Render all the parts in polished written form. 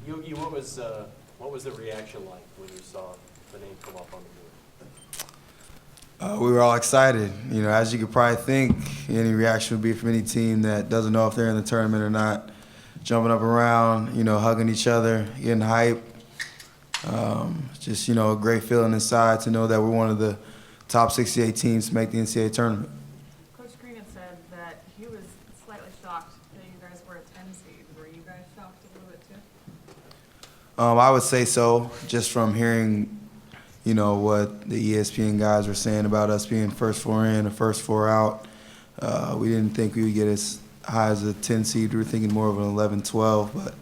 Yogi, what was the reaction like when you saw the name come up on the board? We were all excited. You know, as you could probably think, any reaction would be from any team that doesn't know if they're in the tournament or not. Jumping up around, you know, hugging each other, getting hype. Just, you know, a great feeling inside to know that we're one of the top 68 teams to make the NCAA tournament. Coach Green had said that he was slightly shocked that you guys were a 10 seed. Were you guys shocked a little bit too? I would say so, just from hearing, you know, what the ESPN guys were saying about us being first four in or first four out. We didn't think we would get as high as a 10 seed. We were thinking more of an 11, 12, but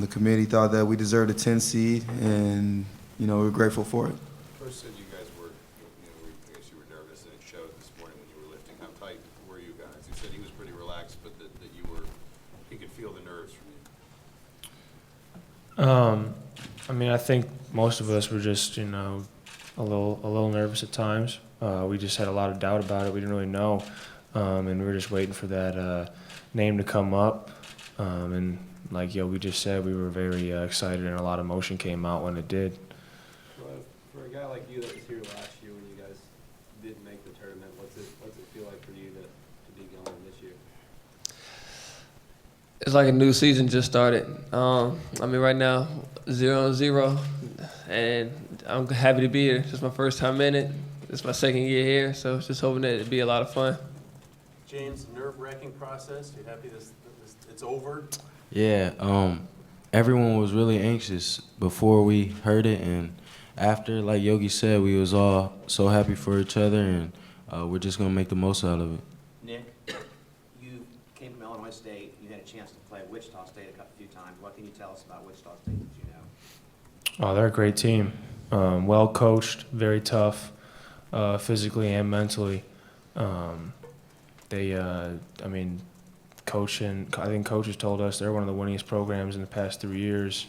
the committee thought that we deserved a 10 seed, and, you know, we were grateful for it. Coach said you guys were, I guess you were nervous, and it showed this morning when you were lifting. How tight were you guys? He said he was pretty relaxed, but that he could feel the nerves from you. I mean, I think most of us were just, you know, a little nervous at times. We just had a lot of doubt about it. We didn't really know, and we were just waiting for that name to come up. And like we just said, we were very excited, and a lot of emotion came out when it did. Well, for a guy like you that was here last year when you guys didn't make the tournament, what's it feel like for you to be going this year? It's like a new season just started. I mean, right now, 0-0, and I'm happy to be here. It's my first time in it. It's my second year here, so just hoping that it'd be a lot of fun. James, nerve-wracking process. You happy this it's over? Yeah, everyone was really anxious before we heard it, and after, like Yogi said, we was all so happy for each other, and we're just gonna make the most out of it. Nick, you came from Illinois State. You had a chance to play Wichita State a few times. What can you tell us about Wichita State that you know? Oh, they're a great team. Well coached, very tough, physically and mentally. I mean, I think coaches told us they're one of the winningest programs in the past 3 years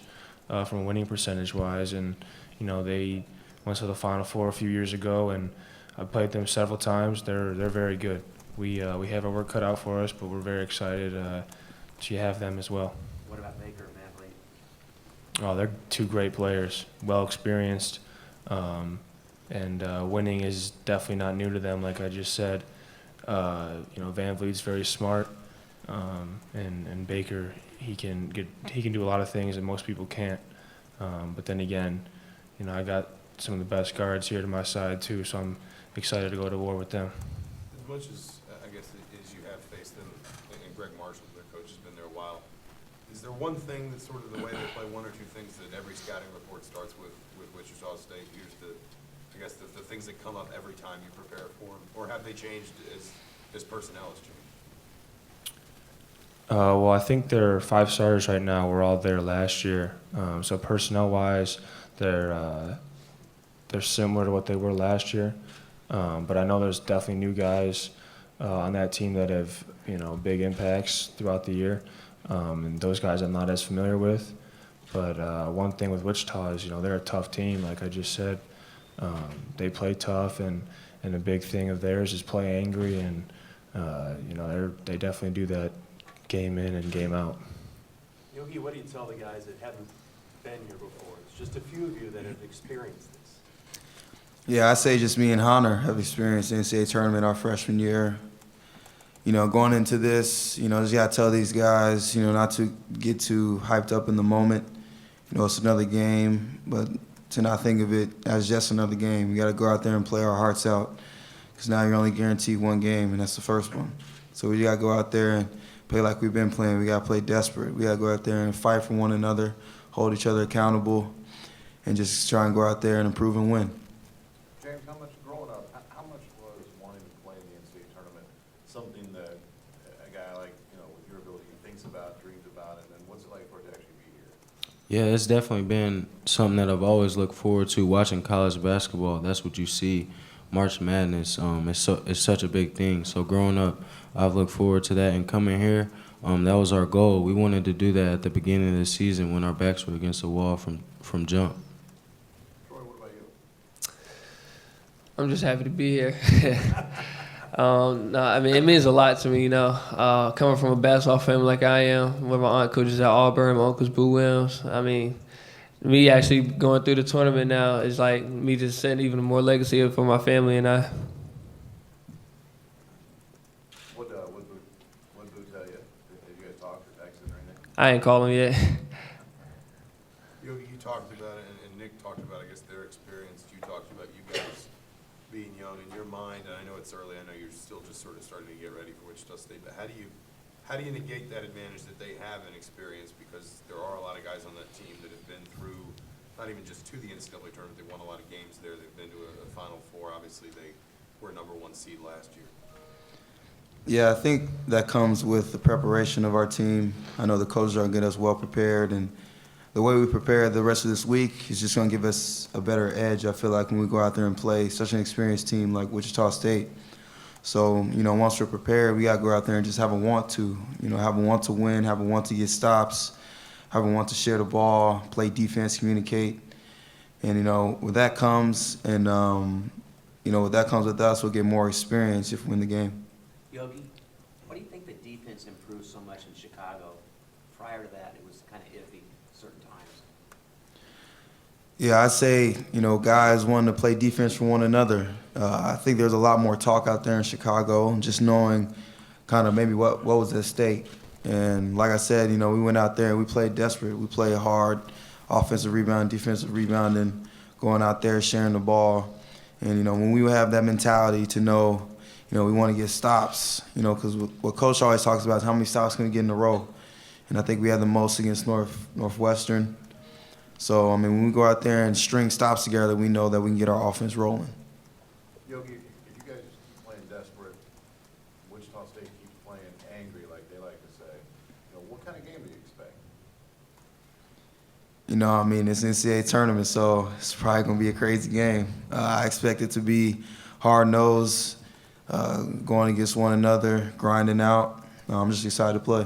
from winning percentage-wise. And, you know, they went to the Final Four a few years ago, and I played them several times. They're very good. We have our work cut out for us, but we're very excited to have them as well. What about Baker and Van Vliet? Oh, they're two great players, well experienced, and winning is definitely not new to them. Like I just said, you know, Van Vliet's very smart, and Baker he can do a lot of things that most people can't. But then again, you know, I got some of the best guards here to my side too, so I'm excited to go to war with them. As much as, I guess, as you have faced them, and Greg Marshall, their coach, has been there a while, is there one thing that's sort of the way they play, one or two things that every scouting report starts with Wichita State? Here's I guess, the things that come up every time you prepare for them, or have they changed as personnel has changed? Well, I think they're 5 stars right now. We're all there last year. So personnel-wise, they're similar to what they were last year. But I know there's definitely new guys on that team that have, you know, big impacts throughout the year. And those guys I'm not as familiar with. But one thing with Wichita is, you know, they're a tough team, like I just said. They play tough, and a big thing of theirs is play angry, and you know, they definitely do that game in and game out. Yogi, what do you tell the guys that haven't been here before? It's just a few of you that have experienced this. Yeah, I say just me and Hunter have experienced the NCAA tournament our freshman year. You know, going into this, you know, just got to tell these guys, you know, not to get too hyped up in the moment. You know, it's another game, but to not think of it as just another game. We got to go out there and play our hearts out, because now you're only guaranteed one game, and that's the first one. So we got to go out there and play like we've been playing. We got to play desperate. We got to go out there and fight for one another, hold each other accountable, and just try and go out there and improve and win. James, growing up, how much was wanting to play in the NCAA tournament something that a guy like, you know, with your ability thinks about, dreams about, and then what's it like for it to actually be here? Yeah, it's definitely been something that I've always looked forward to watching college basketball. That's what you see. March Madness, it's such a big thing. So growing up, I've looked forward to that, and coming here, that was our goal. We wanted to do that at the beginning of the season when our backs were against the wall from jump. Troy, what about you? I'm just happy to be here. No, I mean, it means a lot to me, you know. Coming from a basketball family like I am, where my aunt coaches at Auburn, my uncle's Boo Williams. I mean, me actually going through the tournament now is like me just setting even more legacy for my family and I. What Boo tell you? Did you guys talk or text or anything? I ain't calling yet. Yogi, you talked about it, and Nick talked about, I guess, their experience. You talked about you guys being young in your mind, and I know it's early. I know you're still just sort of starting to get ready for Wichita State, but how do you negate that advantage that they have in experience? Because there are a lot of guys on that team that have been through, not even just to the NCAA tournament, they won a lot of games there. They've been to a Final Four. Obviously, they were #1 seed last year. Yeah, I think that comes with the preparation of our team. I know the coaches are going to get us well prepared, and the way we prepare the rest of this week is just going to give us a better edge, I feel like, when we go out there and play such an experienced team like Wichita State. So, you know, once we're prepared, we got to go out there and just have a want to, you know, have a want to win, have a want to get stops, have a want to share the ball, play defense, communicate. And, you know, with that comes, and, you know, with that comes with us, we'll get more experience if we win the game. Yogi, why do you think the defense improved so much in Chicago? Prior to that, it was kind of iffy certain times. Yeah, I'd say, you know, guys wanting to play defense for one another. I think there's a lot more talk out there in Chicago, just knowing kind of maybe what was at stake. And like I said, you know, we went out there and we played desperate. We played hard, offensive rebound, defensive rebounding, going out there, sharing the ball. And, you know, when we have that mentality to know, you know, we want to get stops, you know, because what Coach always talks about is how many stops can we get in a row. And I think we had the most against Northwestern. So, I mean, when we go out there and string stops together, we know that we can get our offense rolling. Yogi, if you guys keep playing desperate, Wichita State keeps playing angry, like they like to say, you know, what kind of game do you expect? You know, I mean, it's NCAA tournament, so it's probably going to be a crazy game. I expect it to be hard-nosed, going against one another, grinding out. I'm just excited to play.